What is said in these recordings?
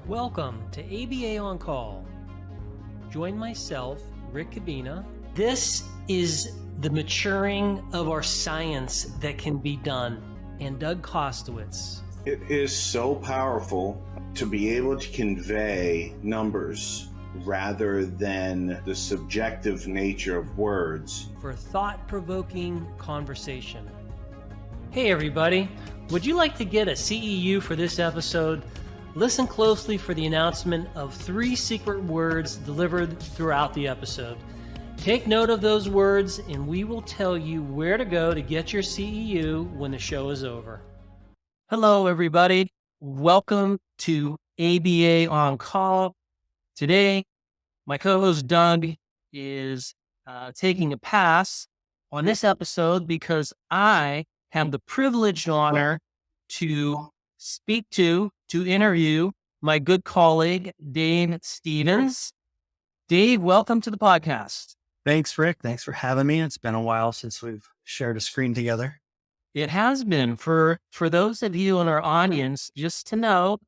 Welcome to ABA On Call. Join myself, Rick Kubina. This is the maturing of our science that can be done, and Doug Kostewicz. It is so powerful to be able to convey numbers rather than the subjective nature of words. For thought-provoking conversation. Hey everybody, would you like to get a CEU for this episode? Listen closely for the announcement of 3 secret words delivered throughout the episode. Take note of those words and we will tell you where to go to get your CEU when the show is over. Hello everybody, welcome to ABA On Call. Today, my co-host Doug is taking a pass on this episode because I have the privileged honor to speak to interview my good colleague, Dave Stevens. Dave, welcome to the podcast. Thanks, Rick. Thanks for having me. It's been a while since we've shared a screen together. It has been. For those of you in our audience, just to know,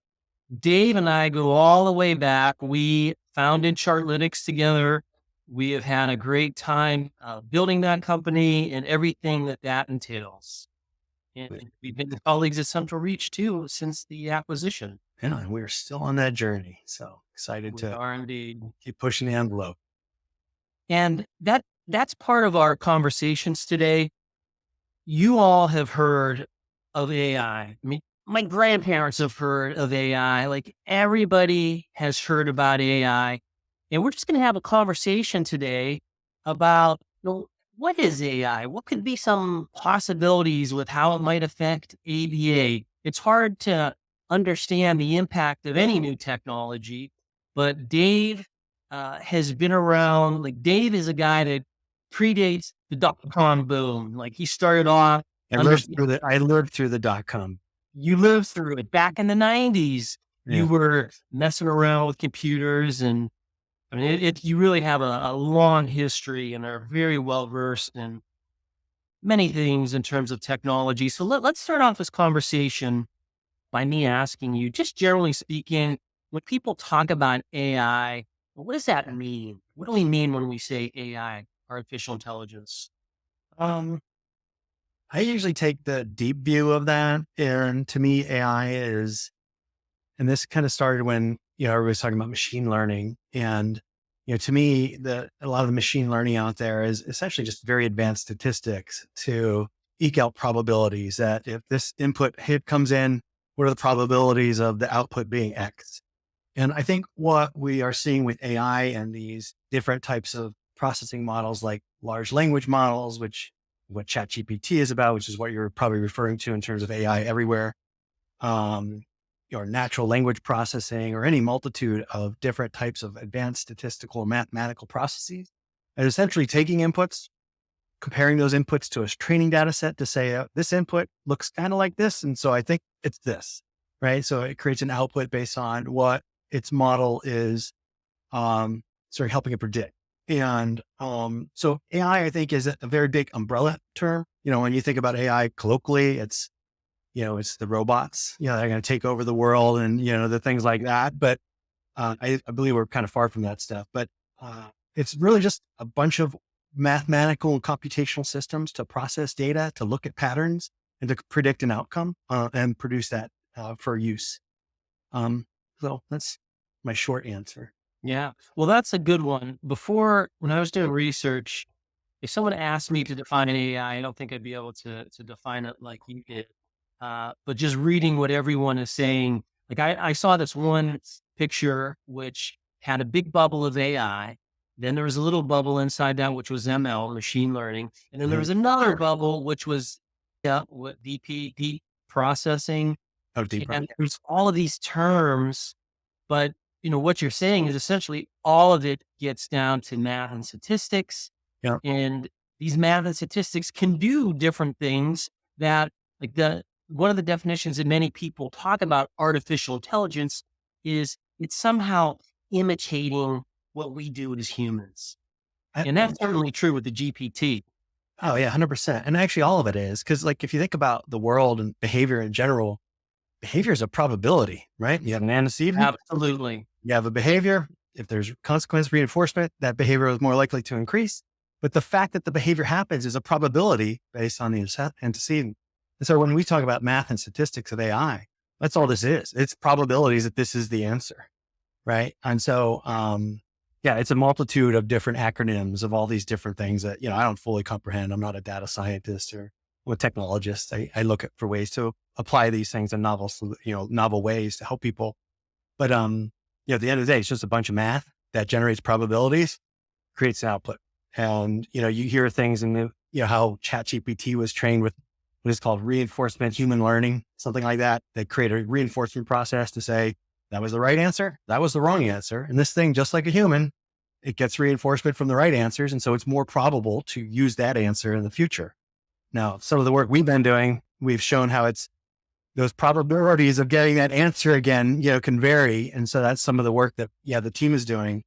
Dave and I go all the way back. We founded Chartlytics together. We have had a great time building that company and everything that entails. And we've been colleagues at CentralReach too since the acquisition. Yeah, and we're still on that journey. So excited We are indeed. Keep pushing the envelope. And that's part of our conversations today. You all have heard of AI. I mean, my grandparents have heard of AI. Like everybody has heard about AI. And we're just going to have a conversation today about, what is AI? What could be some possibilities with how it might affect ABA? It's hard to understand the impact of any new technology, but Dave has been around. Like Dave is a guy that predates the dot-com boom. Like he started off. I lived through the dot-com. You lived through it back in the 90s. Yeah. You were messing around with computers and I mean, you really have a long history and are very well versed in many things in terms of technology. So let's start off this conversation by me asking you, just generally speaking, when people talk about AI, what does that mean? What do we mean when we say AI, artificial intelligence? I usually take the deep view of that. And to me, AI is, and this kind of started when, everybody's talking about machine learning. And, to me, a lot of the machine learning out there is essentially just very advanced statistics to eke out probabilities that if this input hit comes in, what are the probabilities of the output being X? And I think what we are seeing with AI and these different types of processing models, like large language models, which what ChatGPT is about, which is what you're probably referring to in terms of AI everywhere, or natural language processing, or any multitude of different types of advanced statistical or mathematical processes, and essentially taking inputs, comparing those inputs to a training data set to say, this input looks kind of like this. And so I think it's this, right? So it creates an output based on what its model is, helping it predict. And so AI, I think, is a very big umbrella term. When you think about AI colloquially, it's the robots, they're going to take over the world and, the things like that. But I believe we're kind of far from that stuff. But it's really just a bunch of mathematical and computational systems to process data, to look at patterns and to predict an outcome and produce that for use. So that's my short answer. Yeah. Well, that's a good one. When I was doing research, if someone asked me to define an AI, I don't think I'd be able to define it like you did. But just reading what everyone is saying, like I saw this one picture, which had a big bubble of AI. Then there was a little bubble inside that, which was ML, machine learning. And then there was another bubble, which was deep processing. Oh, deep. And there's all of these terms, but what you're saying is essentially all of it gets down to math and statistics. Yeah. And these math and statistics can do different things that, like one of the definitions that many people talk about artificial intelligence is it's somehow imitating what we do as humans. And that's certainly true with the GPT. Oh yeah, 100%. And actually all of it is, because like, if you think about the world and behavior in general, behavior is a probability, right? You have an antecedent. Absolutely. You have a behavior. If there's consequence reinforcement, that behavior is more likely to increase. But the fact that the behavior happens is a probability based on the antecedent. And so when we talk about math and statistics of AI, that's all this is. It's probabilities that this is the answer, right? And so, yeah, it's a multitude of different acronyms of all these different things that, I don't fully comprehend. I'm not a data scientist or I'm a technologist. I look for ways to apply these things in novel ways to help people. But, at the end of the day, it's just a bunch of math that generates probabilities, creates an output. And, you hear things in how ChatGPT was trained with what is called reinforcement human learning, something like that. They create a reinforcement process to say, that was the right answer. That was the wrong answer. And this thing, just like a human, it gets reinforcement from the right answers. And so it's more probable to use that answer in the future. Now, some of the work we've been doing, we've shown how it's those probabilities of getting that answer again, can vary. And so that's some of the work that, the team is doing.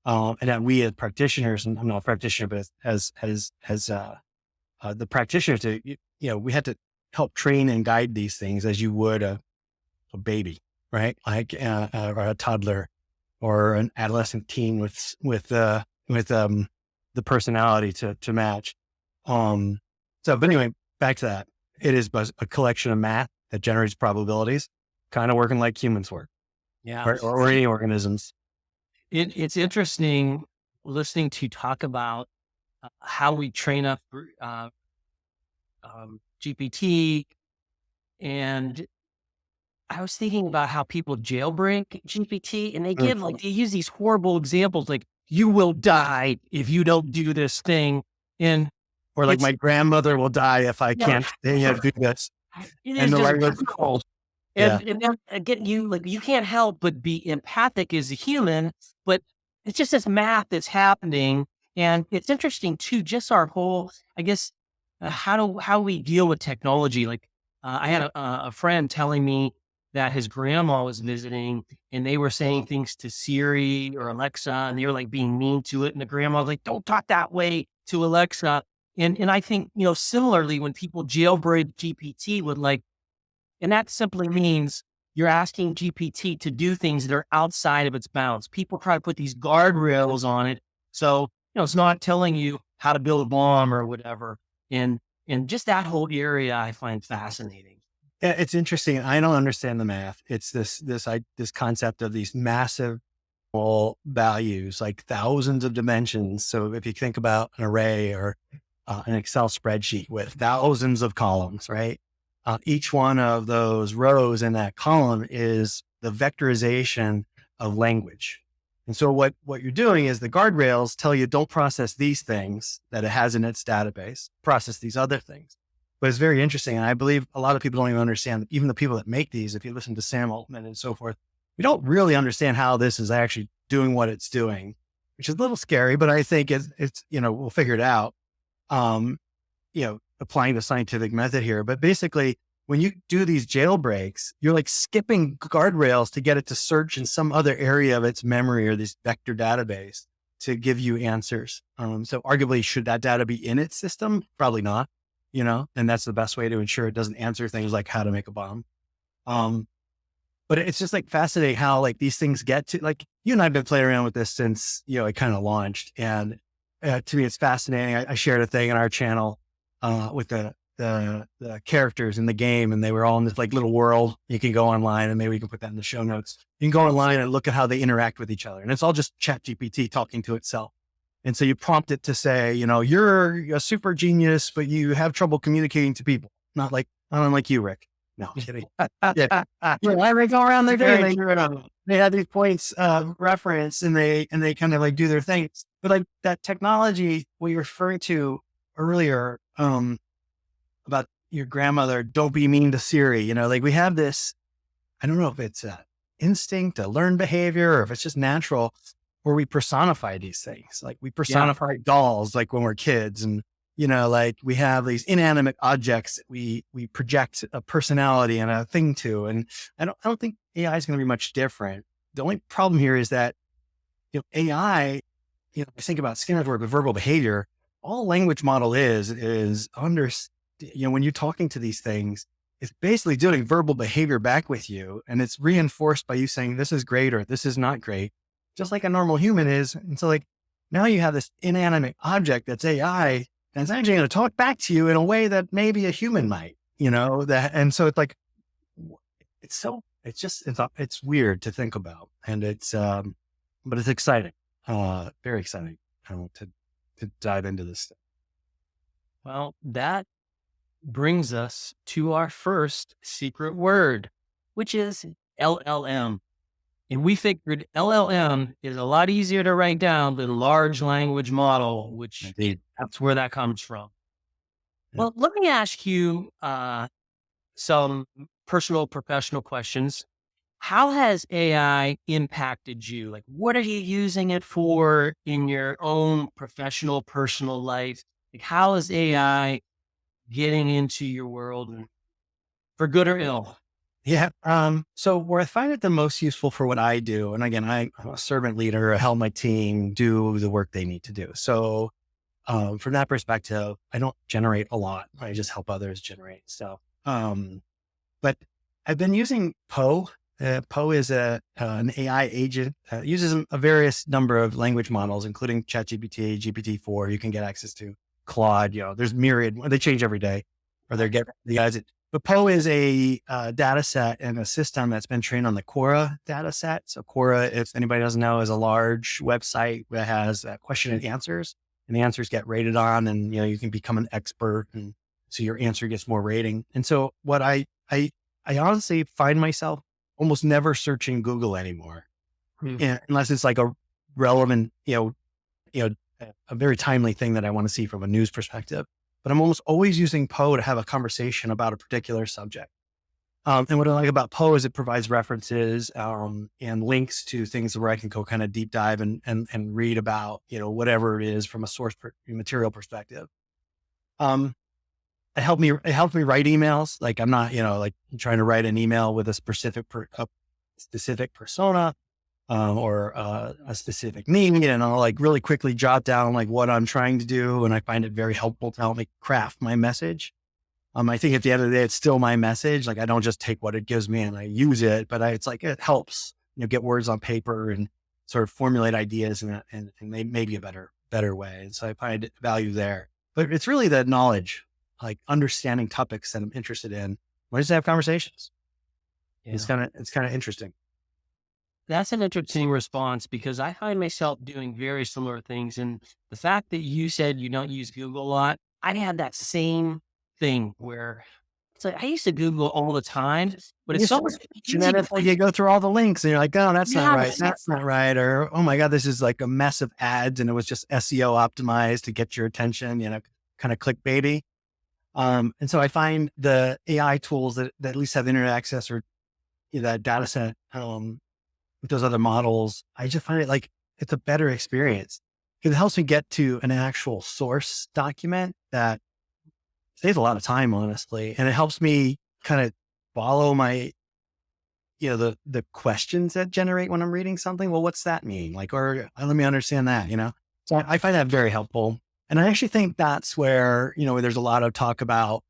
And that we as practitioners, and I'm not a practitioner, but as the practitioners, we had to help train and guide these things as you would a baby, right? Like, or a toddler or an adolescent teen with the personality to match. But anyway, back to that. It is a collection of math that generates probabilities, kind of working like humans work. Yeah. Or any organisms. It's interesting listening to you talk about how we train up GPT. And I was thinking about how people jailbreak GPT and they they use these horrible examples like, you will die if you don't do this thing. Or like my grandmother will die if I can't do this. And the right word's cold. And then again, you can't help but be empathic as a human, but it's just this math that's happening. And it's interesting too, just our whole, I guess, how we deal with technology. Like I had a friend telling me that his grandma was visiting and they were saying things to Siri or Alexa and they were like being mean to it. And the grandma was like, don't talk that way to Alexa. And I think, similarly, when people jailbreak GPT with and that simply means you're asking GPT to do things that are outside of its bounds. People try to put these guardrails on it. So, it's not telling you how to build a bomb or whatever. And just that whole area I find fascinating. Yeah, it's interesting. I don't understand the math. It's this concept of these massive values, like thousands of dimensions. So if you think about an array or an Excel spreadsheet with thousands of columns, right? Each one of those rows in that column is the vectorization of language. And so what you're doing is the guardrails tell you, don't process these things that it has in its database, process these other things. But it's very interesting. And I believe a lot of people don't even understand that even the people that make these, if you listen to Sam Altman and so forth, we don't really understand how this is actually doing what it's doing, which is a little scary, but I think it's we'll figure it out. Applying the scientific method here, but basically when you do these jailbreaks, you're like skipping guardrails to get it to search in some other area of its memory or this vector database to give you answers. So arguably, should that data be in its system? Probably not, and that's the best way to ensure it doesn't answer things like how to make a bomb. But it's just like fascinating how like these things get to, like, you and I have been playing around with this since, it kind of launched. And to me, it's fascinating. I shared a thing on our channel with the characters in the game, and they were all in this like little world. You can go online, and maybe we can put that in the show notes. You can go online and look at how they interact with each other, and it's all just ChatGPT talking to itself. And so you prompt it to say, you're a super genius, but you have trouble communicating to people. Not unlike you, Rick. No, I'm kidding. Yeah, I go around there. They have these points of reference, and they kind of like do their thing. But like that technology we referred to earlier, about your grandmother, don't be mean to Siri. Like we have this, I don't know if it's an instinct, a learned behavior, or if it's just natural, where we personify these things. Like we personify dolls, like when we're kids, and like we have these inanimate objects that we project a personality and a thing to. And I don't think AI is going to be much different. The only problem here is that AI, I think about Skinner's work with verbal behavior. All a language model is when you're talking to these things, it's basically doing verbal behavior back with you. And it's reinforced by you saying, this is great, or this is not great, just like a normal human is. And so like, now you have this inanimate object that's AI, and it's actually going to talk back to you in a way that maybe a human might, and so it's like, it's weird to think about, and but it's exciting, very exciting. I want to dive into this stuff. Well, that brings us to our first secret word, which is LLM. And we figured LLM is a lot easier to write down than large language model, which Indeed. that's where that comes from. Yeah. Well, let me ask you some personal, professional questions. How has AI impacted you? Like, what are you using it for in your own professional, personal life? Like, how is AI getting into your world, for good or ill? Yeah. So where I find it the most useful for what I do, and again, I'm a servant leader, I help my team do the work they need to do. So from that perspective, I don't generate a lot. I just help others generate stuff. But I've been using Poe. Poe is an AI agent. Uses a various number of language models, including ChatGPT, GPT-4. You can get access to Claude. There's myriad. They change every day, or they get the guys. But Poe is a data set and a system that's been trained on the Quora data set. So Quora, if anybody doesn't know, is a large website that has question and answers, and the answers get rated on, and you can become an expert, and so your answer gets more rating. And so what I honestly find myself almost never searching Google anymore, unless it's like a relevant, a very timely thing that I want to see from a news perspective. But I'm almost always using Poe to have a conversation about a particular subject. And what I like about Poe is it provides references and links to things where I can go kind of deep dive and read about, whatever it is from a source material perspective. It helped me write emails. Like I'm not, like trying to write an email with a specific persona or a specific need, and I'll like really quickly jot down like what I'm trying to do. And I find it very helpful to help me craft my message. I think at the end of the day, it's still my message. Like I don't just take what it gives me and I use it, but it's like, it helps, get words on paper and sort of formulate ideas and maybe a better way. And so I find value there, but it's really the knowledge, like understanding topics that I'm interested in. I just have conversations. Yeah. It's kind of interesting. That's an interesting response, because I find myself doing very similar things. And the fact that you said you don't use Google a lot, I had that same thing where it's like, I used to Google all the time, but it's so much easier. You go through all the links and you're like, oh, that's not right. That's not right. Or, oh my God, this is like a mess of ads. And it was just SEO optimized to get your attention, kind of clickbaity. And so I find the AI tools that at least have internet access or that data set, with those other models, I just find it like it's a better experience because it helps me get to an actual source document that saves a lot of time, honestly. And it helps me kind of follow my, the questions that generate when I'm reading something. Well, what's that mean? Like, or let me understand that, So I find that very helpful. And I actually think that's where, there's a lot of talk about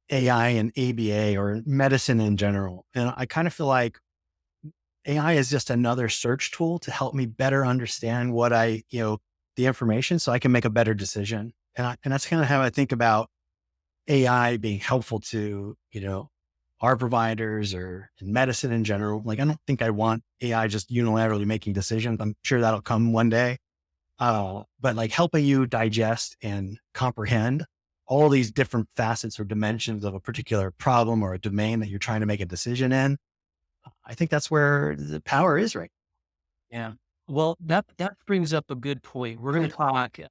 AI and ABA or medicine in general. And I kind of feel like AI is just another search tool to help me better understand what the information so I can make a better decision. And that's kind of how I think about AI being helpful to, our providers or in medicine in general. Like, I don't think I want AI just unilaterally making decisions. I'm sure that'll come one day. But like helping you digest and comprehend all these different facets or dimensions of a particular problem or a domain that you're trying to make a decision in. I think that's where the power is right now. Yeah. Well, that brings up a good point. We're going to talk in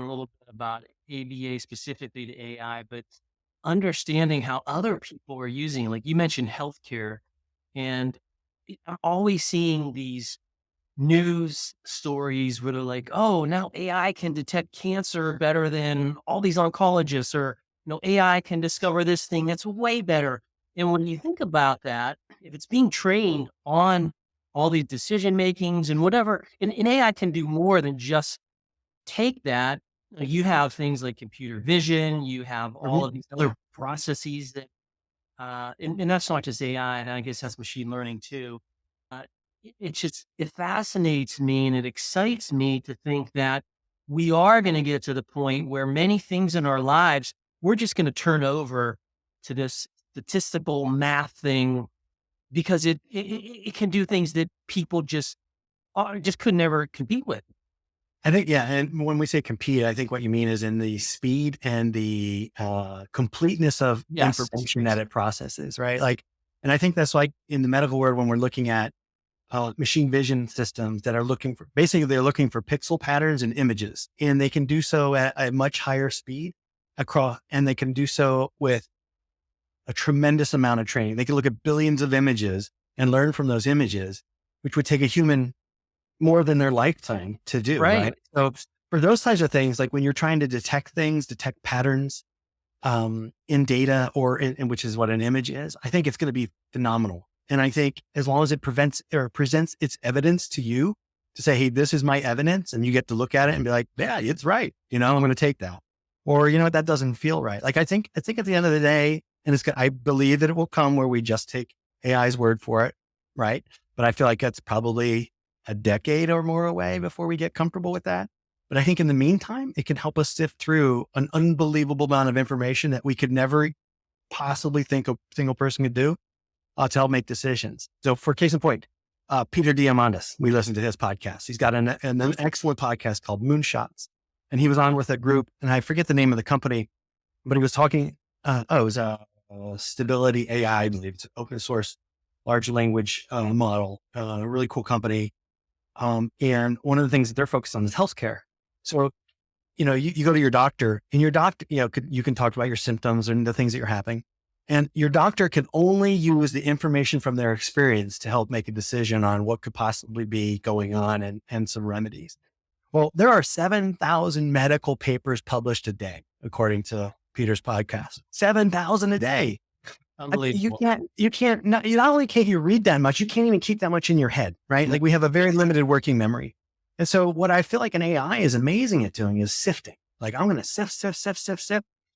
a little bit about ABA specifically to AI, but understanding how other people are using it. Like you mentioned healthcare, and I'm always seeing these news stories where they're like, oh, now AI can detect cancer better than all these oncologists, or, AI can discover this thing that's way better. And when you think about that, if it's being trained on all these decision makings and whatever, and AI can do more than just take that. You have things like computer vision, you have all of these other processes that and that's not just AI, and I guess that's machine learning too. Uh, it fascinates me and it excites me to think that we are going to get to the point where many things in our lives, we're just going to turn over to this statistical math thing because it can do things that people just could never compete with. I think, yeah. And when we say compete, I think what you mean is in the speed and the completeness of Yes. information that it processes, right? Like, and I think that's like in the medical world, when we're looking at machine vision systems that are looking for, basically they're looking for pixel patterns and images, and they can do so at a much higher speed across, and they can do so with a tremendous amount of training. They can look at billions of images and learn from those images, which would take a human more than their lifetime to do. Right. So for those types of things, like when you're trying to detect things, detect patterns in data or in which is what an image is, I think it's going to be phenomenal. And I think as long as it prevents or presents its evidence to you to say, hey, this is my evidence, and you get to look at it and be like, yeah, it's right. I'm going to take that. Or, you know what, that doesn't feel right. Like, I think at the end of the day, and I believe that it will come where we just take AI's word for it. Right. But I feel like that's probably a decade or more away before we get comfortable with that. But I think in the meantime, it can help us sift through an unbelievable amount of information that we could never possibly think a single person could do to help make decisions. So for case in point, Peter Diamandis, we listened to his podcast. He's got an excellent podcast called Moonshots. And he was on with a group, and I forget the name of the company, but he was talking, it was Stability AI, I believe. It's an open source, large language model, a really cool company. And one of the things that they're focused on is healthcare. So, you go to your doctor, and your doctor, you can talk about your symptoms and the things that you're having. And your doctor can only use the information from their experience to help make a decision on what could possibly be going on and some remedies. Well, there are 7,000 medical papers published a day, according to Peter's podcast. 7,000 a day. Unbelievable. Not only can't you read that much, you can't even keep that much in your head, right? Like, we have a very limited working memory. And so what I feel like an AI is amazing at doing is sifting. Like, I'm going to sift.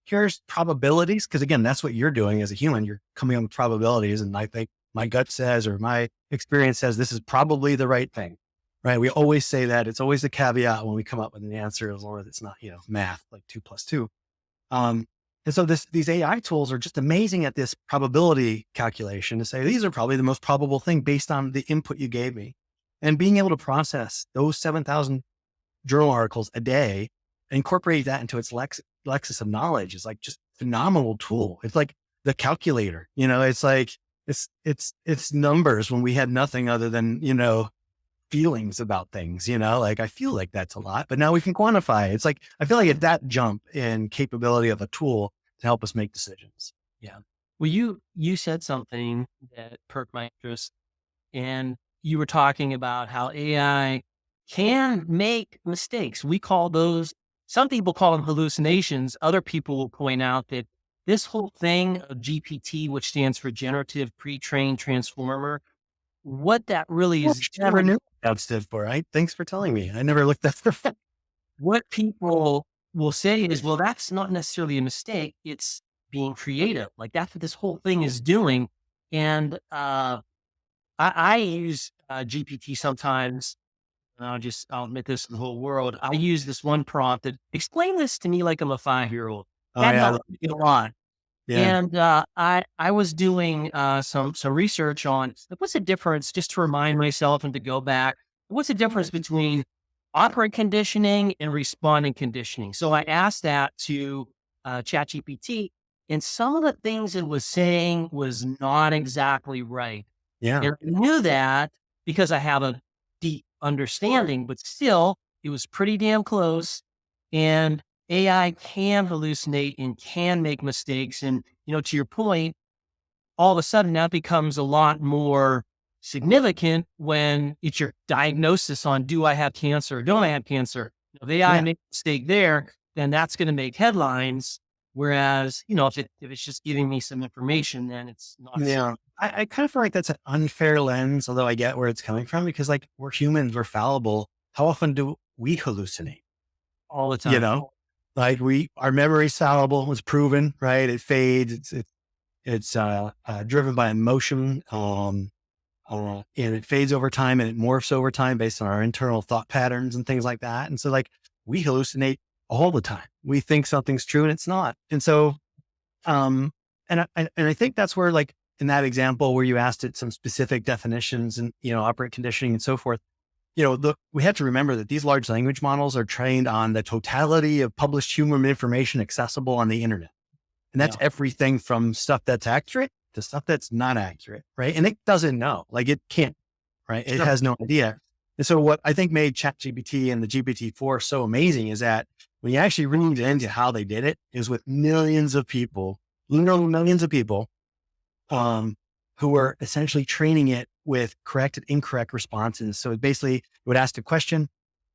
Here's probabilities. Cause again, that's what you're doing as a human. You're coming up with probabilities. And I think my gut says, or my experience says, this is probably the right thing, right? We always say that. It's always the caveat when we come up with an answer, as long as it's not, math, like 2 + 2. And so these AI tools are just amazing at this probability calculation to say, these are probably the most probable thing based on the input you gave me. And being able to process those 7,000 journal articles a day, incorporate that into its lexis of knowledge is like just phenomenal tool. It's like the calculator, it's like, it's numbers when we had nothing other than, feelings about things, like I feel like that's a lot, but now we can quantify it. It's like, I feel like it's that jump in capability of a tool to help us make decisions. Yeah. Well, you said something that perked my interest, and you were talking about how AI can make mistakes. Some people call them hallucinations. Other people will point out that this whole thing of GPT, which stands for generative pre-trained transformer, what that really is. I never knew what that stood for. Thanks for telling me. I never looked at that. What people will say is, well, that's not necessarily a mistake. It's being creative. Like, that's what this whole thing is doing. And I use GPT sometimes. And I'll admit this to the whole world. I use this one prompt that explain this to me like I'm a 5-year-old. That helped me a lot. Yeah. And I was doing some research on what's the difference, just to remind myself and to go back, what's the difference between operant conditioning and respondent conditioning? So I asked that to ChatGPT, and some of the things it was saying was not exactly right. Yeah. And I knew that because I have a deep understanding, but still it was pretty damn close. And AI can hallucinate and can make mistakes. And, to your point, all of a sudden that becomes a lot more significant when it's your diagnosis on, do I have cancer or don't I have cancer? If AI makes a mistake there, then that's going to make headlines. Whereas, if it's just giving me some information, then it's not. Yeah. I kind of feel like that's an unfair lens, although I get where it's coming from, because like, we're humans, we're fallible. How often do we hallucinate? All the time. Like our memory's fallible, was proven, right? It fades. It's driven by emotion, and it fades over time and it morphs over time based on our internal thought patterns and things like that. And so like we hallucinate all the time. We think something's true and it's not. And so, and I think that's where, like in that example where you asked it some specific definitions and, operant conditioning and so forth, we have to remember that these large language models are trained on the totality of published human information accessible on the internet. And that's everything from stuff that's accurate to stuff that's not accurate. Right. And it doesn't know, like it can't, right. It has no idea. And so what I think made ChatGPT and the GPT-4 so amazing is that when you actually read into how they did it is with millions of people, literally millions of people, who were essentially training it with correct and incorrect responses. So it basically would ask a question.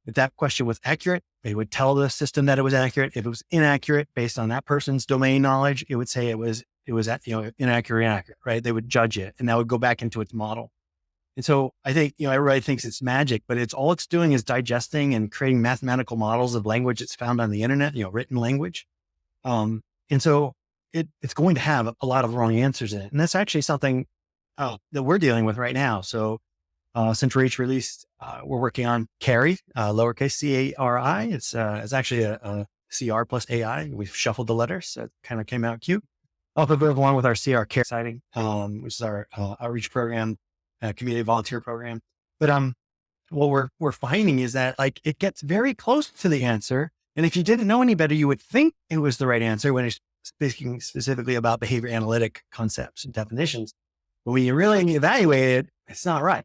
If that question was accurate, it would tell the system that it was accurate. If it was inaccurate based on that person's domain knowledge, it would say it was inaccurate, right? They would judge it and that would go back into its model. And so I think, everybody thinks it's magic, but it's doing is digesting and creating mathematical models of language that's found on the internet, written language. And so it's going to have a lot of wrong answers in it. And that's actually something that we're dealing with right now. So CentralReach released, we're working on CARI, lowercase C-A-R-I. It's actually a CR plus AI. We've shuffled the letters. So it kind of came out cute. Also goes along with our CR CARI exciting, which is our outreach program, community volunteer program. But what we're finding is that like it gets very close to the answer. And if you didn't know any better, you would think it was the right answer when it's speaking specifically about behavior analytic concepts and definitions. But when you really evaluate it, it's not right.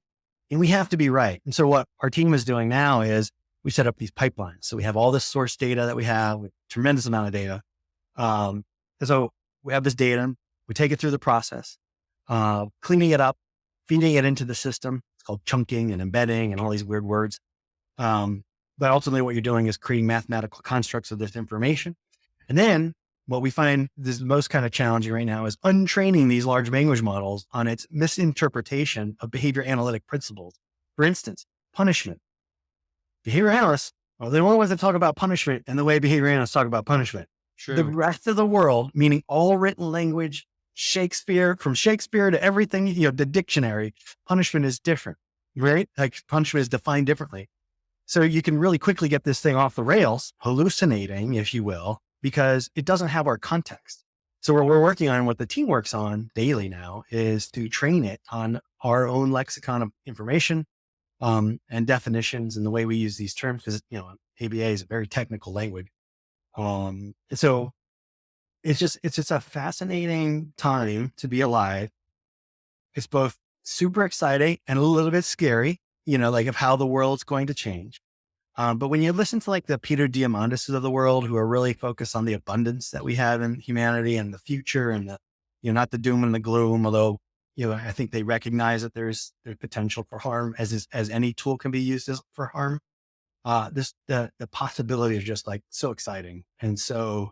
And we have to be right. And so what our team is doing now is we set up these pipelines. So we have all this source data that we have with tremendous amount of data. And so we have this data, we take it through the process, cleaning it up, feeding it into the system. It's called chunking and embedding and all these weird words. But ultimately what you're doing is creating mathematical constructs of this information. And then what we find is most kind of challenging right now is untraining these large language models on its misinterpretation of behavior analytic principles. For instance, punishment. Behavior analysts are the only ones that talk about punishment and the way behavior analysts talk about punishment. True. The rest of the world, meaning all written language, Shakespeare, from Shakespeare to everything, the dictionary, punishment is different, right? Like punishment is defined differently. So you can really quickly get this thing off the rails, hallucinating, if you will, because it doesn't have our context. So what we're working on, what the team works on daily now is to train it on our own lexicon of information, and definitions and the way we use these terms, because, ABA is a very technical language. And so it's just a fascinating time to be alive. It's both super exciting and a little bit scary, like of how the world's going to change. But when you listen to like the Peter Diamondises of the world, who are really focused on the abundance that we have in humanity and the future and the, not the doom and the gloom, although, I think they recognize that there's potential for harm as any tool can be used for harm. The possibility is just like so exciting and so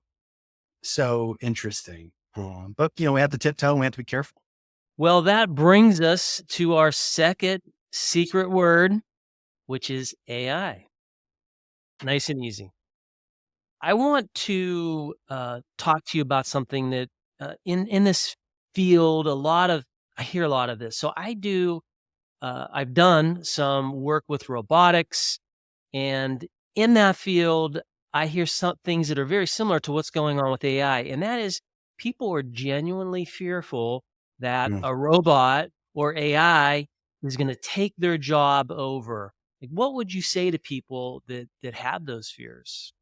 interesting. But we have to tiptoe and we have to be careful. Well, that brings us to our second secret word, which is AI. Nice and easy. I want to talk to you about something that in this field, I hear a lot of this. So I've done some work with robotics, and in that field, I hear some things that are very similar to what's going on with AI. And that is people are genuinely fearful that a robot or AI is going to take their job over. Like, what would you say to people that have those fears?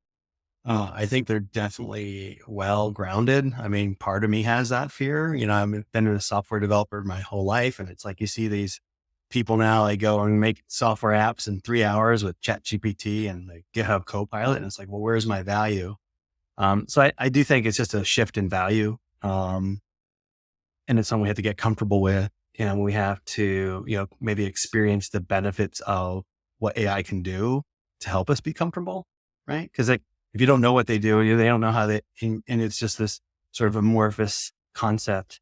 I think they're definitely well grounded. I mean, part of me has that fear. I've been a software developer my whole life, and it's like you see these people now, they go and make software apps in 3 hours with ChatGPT and the GitHub Copilot, and it's like, well, where's my value? So I do think it's just a shift in value, and it's something we have to get comfortable with, and we have to, maybe experience the benefits of what AI can do to help us be comfortable, right? Because if you don't know what they do, they don't know how and it's just this sort of amorphous concept.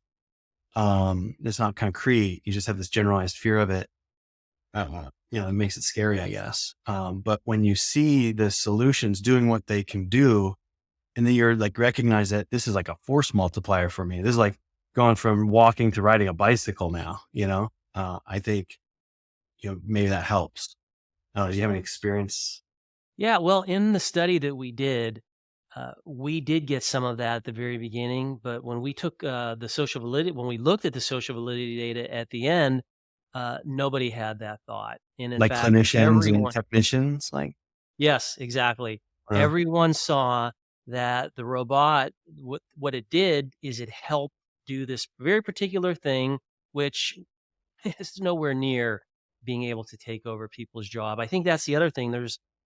It's not concrete. You just have this generalized fear of it. It makes it scary, I guess. But when you see the solutions doing what they can do, and then you're like, recognize that this is like a force multiplier for me. This is like going from walking to riding a bicycle now, I think, maybe that helps. Do you have any experience? Yeah, well, in the study that we did get some of that at the very beginning, but when we took the social validity, when we looked at the social validity data at the end, nobody had that thought. And in Like fact, clinicians and everyone, technicians, like, yes, exactly. uh, Everyone saw that the robot, what it did is it helped do this very particular thing, which is nowhere near being able to take over people's job. I think that's the other thing.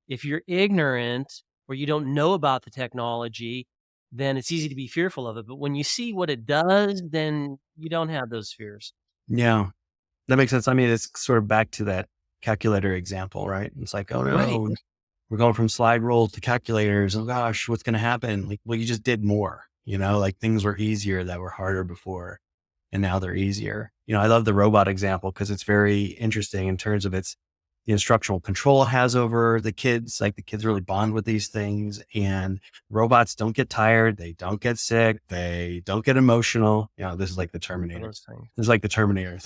If you're ignorant or you don't know about the technology, then it's easy to be fearful of it. But when you see what it does, then you don't have those fears. yeah, that makes sense. I mean, it's sort of back to that calculator example, right? It's like, oh Right. no, we're going from slide rules to calculators. Oh gosh, what's going to happen? Like, well, you just did more, like things were easier that were harder before, and now they're easier. I love the robot example because it's very interesting in terms of the instructional control it has over the kids. Like the kids really bond with these things, and robots don't get tired. They don't get sick. They don't get emotional. This is like the Terminator. Those things. This is like the Terminator.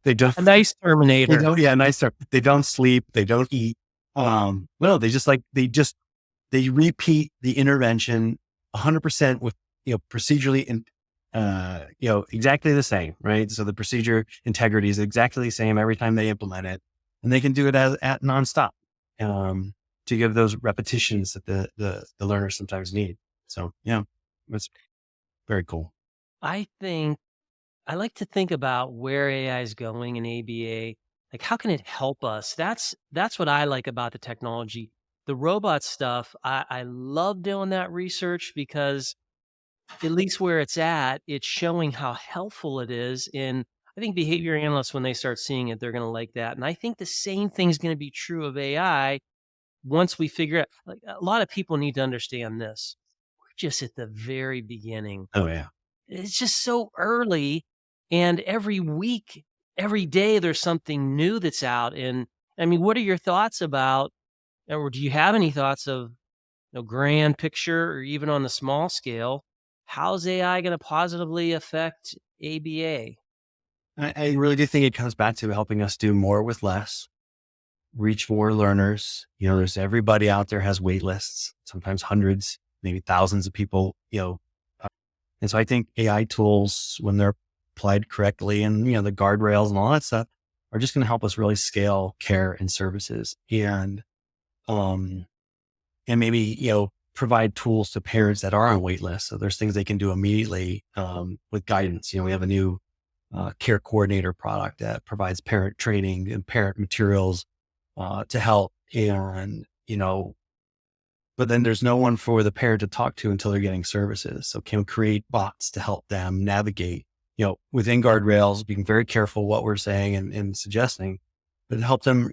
They don't, A nice Terminator. yeah, nice term. They don't sleep. They don't eat. No, they repeat the intervention 100% with, procedurally and, exactly the same, right? So the procedure integrity is exactly the same every time they implement it, and they can do it at nonstop, to give those repetitions that the learners sometimes need. So yeah, it's very cool. I like to think about where AI is going in ABA. Like, how can it help us? That's what I like about the technology. The robot stuff, I love doing that research because at least where it's showing how helpful it is. And I think behavior analysts, when they start seeing it, they're going to like that. And I think the same thing's going to be true of AI once we figure out. Like, a lot of people need to understand this. We're just at the very beginning. Oh yeah. It's just so early, and every week, every day, there's something new that's out. And I mean, what are your thoughts about, or do you have any thoughts of, grand picture or even on the small scale? How's AI going to positively affect ABA? I really do think it comes back to helping us do more with less, reach more learners. There's everybody out there has wait lists, sometimes hundreds, maybe thousands of people, and so I think AI tools, when they're applied correctly and, the guardrails and all that stuff, are just going to help us really scale care and services, um, and maybe, provide tools to parents that are on wait lists. So there's things they can do immediately, with guidance. We have a new care coordinator product that provides parent training and parent materials, to help. And, but then there's no one for the parent to talk to until they're getting services. So can we create bots to help them navigate, within guardrails, being very careful what we're saying and suggesting, but help them,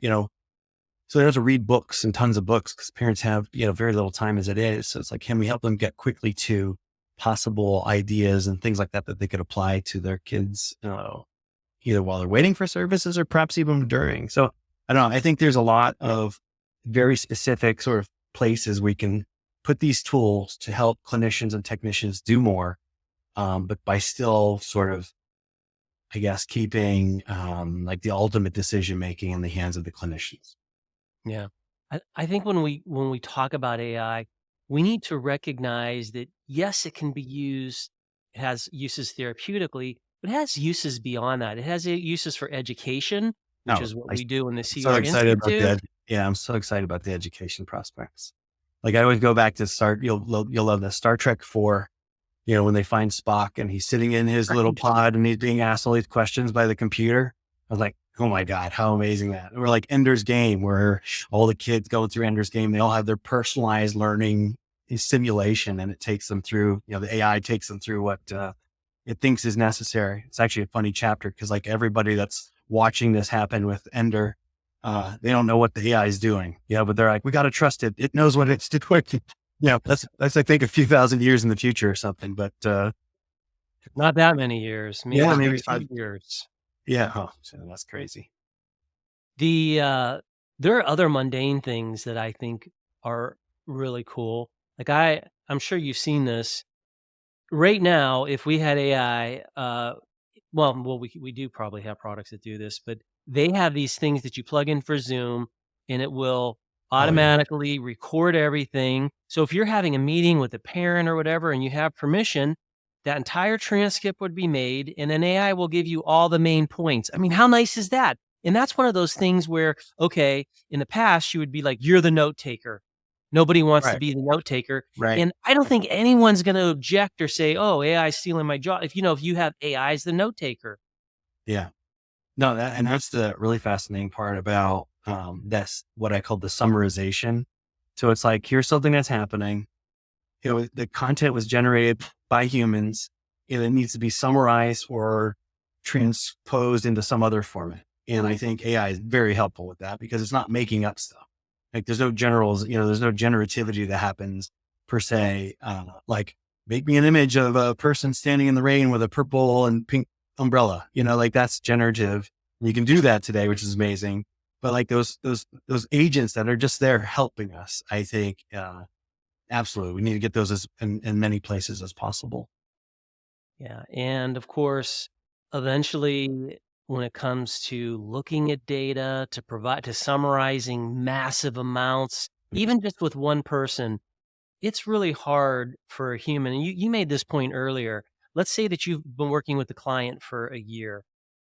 so they don't have to read books and tons of books because parents have, very little time as it is. So it's like, can we help them get quickly to possible ideas and things like that they could apply to their kids, either while they're waiting for services or perhaps even during. So I don't know. I think there's a lot of very specific sort of places we can put these tools to help clinicians and technicians do more, but by still sort of, I guess, keeping like the ultimate decision making in the hands of the clinicians. Yeah. I think when we talk about AI, we need to recognize that, yes, it can be used, it has uses therapeutically, but it has uses beyond that. It has uses for education, which No, is what we do in the so CR excited about Institute. yeah, I'm so excited about the education prospects. Like I always go back to you'll love this Star Trek 4, when they find Spock and he's sitting in his little Right. pod and he's being asked all these questions by the computer. I was like, oh my God, how amazing that. Or like Ender's Game, where all the kids going through Ender's Game, they all have their personalized learning simulation, and it takes them through, the AI takes them through what it thinks is necessary. It's actually a funny chapter because like everybody that's watching this happen with Ender, they don't know what the AI is doing. But they're like, we got to trust it. It knows what it's doing. That's I think a few thousand years in the future or something, but Not that many years, maybe 2 years. yeah. Oh, so that's crazy. There are other mundane things that I think are really cool. Like I'm sure you've seen this. right now, if we had AI, we do probably have products that do this, but they have these things that you plug in for Zoom, and it will Oh yeah. automatically record everything. So if you're having a meeting with a parent or whatever, and you have permission, that entire transcript would be made, and then AI will give you all the main points. I mean, how nice is that? And that's one of those things where, okay, in the past, you would be like, you're the note taker. Nobody wants to Right. be the note taker. Right. And I don't think anyone's going to object or say, "Oh, AI is stealing my job." If you have AI as the note taker. Yeah. No, that's the really fascinating part about that's what I call the summarization. So it's like, here's something that's happening. The content was generated by humans, and it needs to be summarized or transposed into some other format. And I think AI is very helpful with that because it's not making up stuff. Like there's no there's no generativity that happens per se. Like make me an image of a person standing in the rain with a purple and pink umbrella, like that's generative. You can do that today, which is amazing. But like those agents that are just there helping us, I think, absolutely. We need to get those in many places as possible. Yeah, and of course, eventually, when it comes to looking at data to summarizing massive amounts, even just with one person, it's really hard for a human. And you made this point earlier. Let's say that you've been working with the client for a year.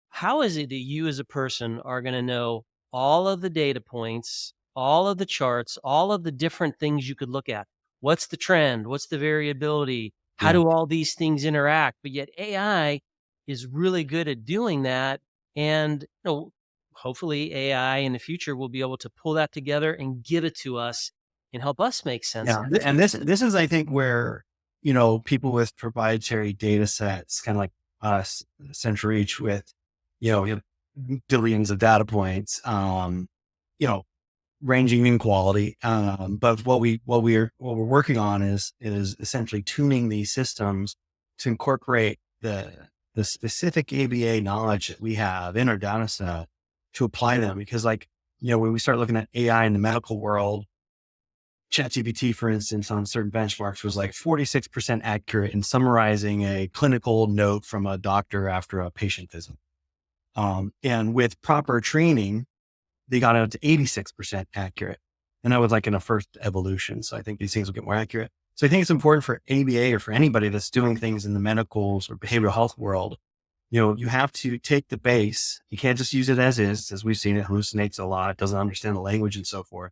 How is it that you as a person are going to know all of the data points, all of the charts, all of the different things you could look at? What's the trend? What's the variability? How Yeah. do all these things interact? But yet AI is really good at doing that. And hopefully AI in the future will be able to pull that together and give it to us and help us make sense Yeah. of it. And this is, I think, where, people with proprietary data sets, kind of like us, CentralReach with, you have billions of data points, you know, ranging in quality. But what we're working on is essentially tuning these systems to incorporate the specific ABA knowledge that we have in our data set to apply them. Because like, when we start looking at AI in the medical world, ChatGPT, for instance, on certain benchmarks was like 46% accurate in summarizing a clinical note from a doctor after a patient visit. And with proper training, they got out to 86% accurate. And that was like in a first evolution. So I think these things will get more accurate. So I think it's important for ABA or for anybody that's doing things in the medical or behavioral health world. You have to take the base. You can't just use it as is, as we've seen. It hallucinates a lot. It doesn't understand the language and so forth.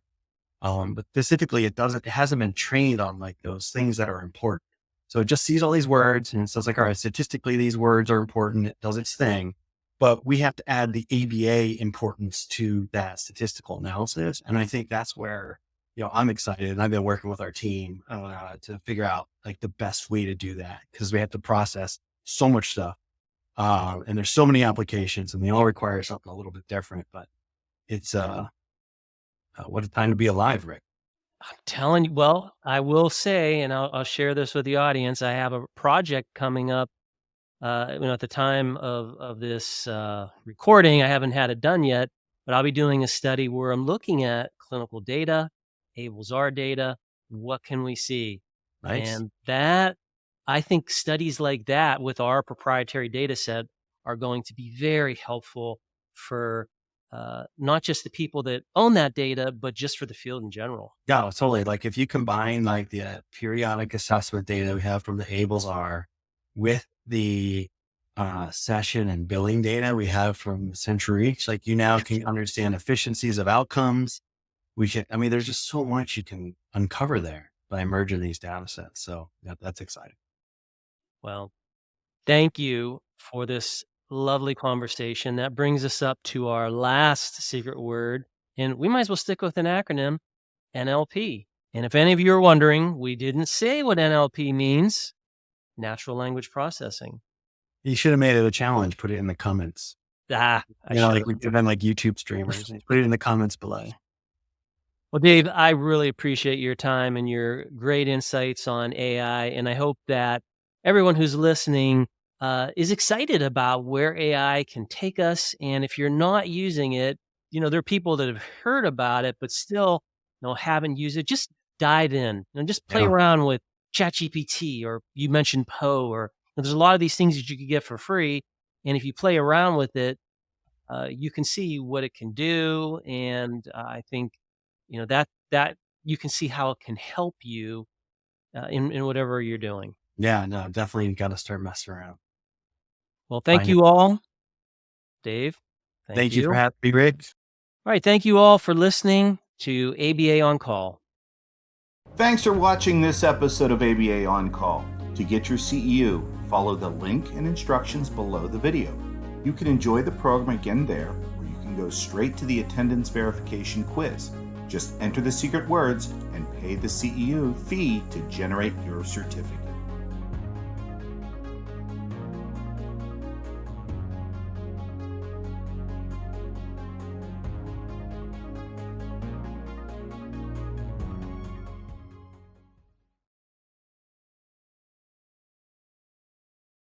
But specifically, it hasn't been trained on like those things that are important. So it just sees all these words and it says like, all right, statistically, these words are important. It does its thing, but we have to add the ABA importance to that statistical analysis. And I think that's where, I'm excited. And I've been working with our team to figure out like the best way to do that because we have to process so much stuff. And there's so many applications and they all require something a little bit different, but it's, what a time to be alive, Rick. I'm telling you, well, I will say, and I'll share this with the audience. I have a project coming up. At the time of this recording, I haven't had it done yet, but I'll be doing a study where I'm looking at clinical data, ABLES-R data. What can we see? Nice. And that, I think studies like that with our proprietary data set are going to be very helpful for not just the people that own that data, but just for the field in general. Yeah, totally. Like if you combine like the periodic assessment data we have from the ABLES-R with the session and billing data we have from CentralReach, like you now can understand efficiencies of outcomes. There's just so much you can uncover there by merging these data sets. So that's exciting. Well, thank you for this lovely conversation. That brings us up to our last secret word, and we might as well stick with an acronym, NLP. And if any of you are wondering, we didn't say what NLP means, natural language processing. You should have made it a challenge. Put it in the comments. Like we've been like YouTube streamers. Put it in the comments below. Well, Dave, I really appreciate your time and your great insights on AI. And I hope that everyone who's listening is excited about where AI can take us. And if you're not using it, there are people that have heard about it, but still haven't used it. Just dive in and just play around with ChatGPT, or you mentioned Poe, or there's a lot of these things that you could get for free. And if you play around with it, you can see what it can do. And I think, that you can see how it can help you in whatever you're doing. Yeah, no, definitely got to start messing around. Well, thank you all. Dave, Thank you for having me, Rick. All right, thank you all for listening to ABA On Call. Thanks for watching this episode of ABA On Call. To get your CEU, follow the link and instructions below the video. You can enjoy the program again there, or you can go straight to the attendance verification quiz. Just enter the secret words and pay the CEU fee to generate your certificate.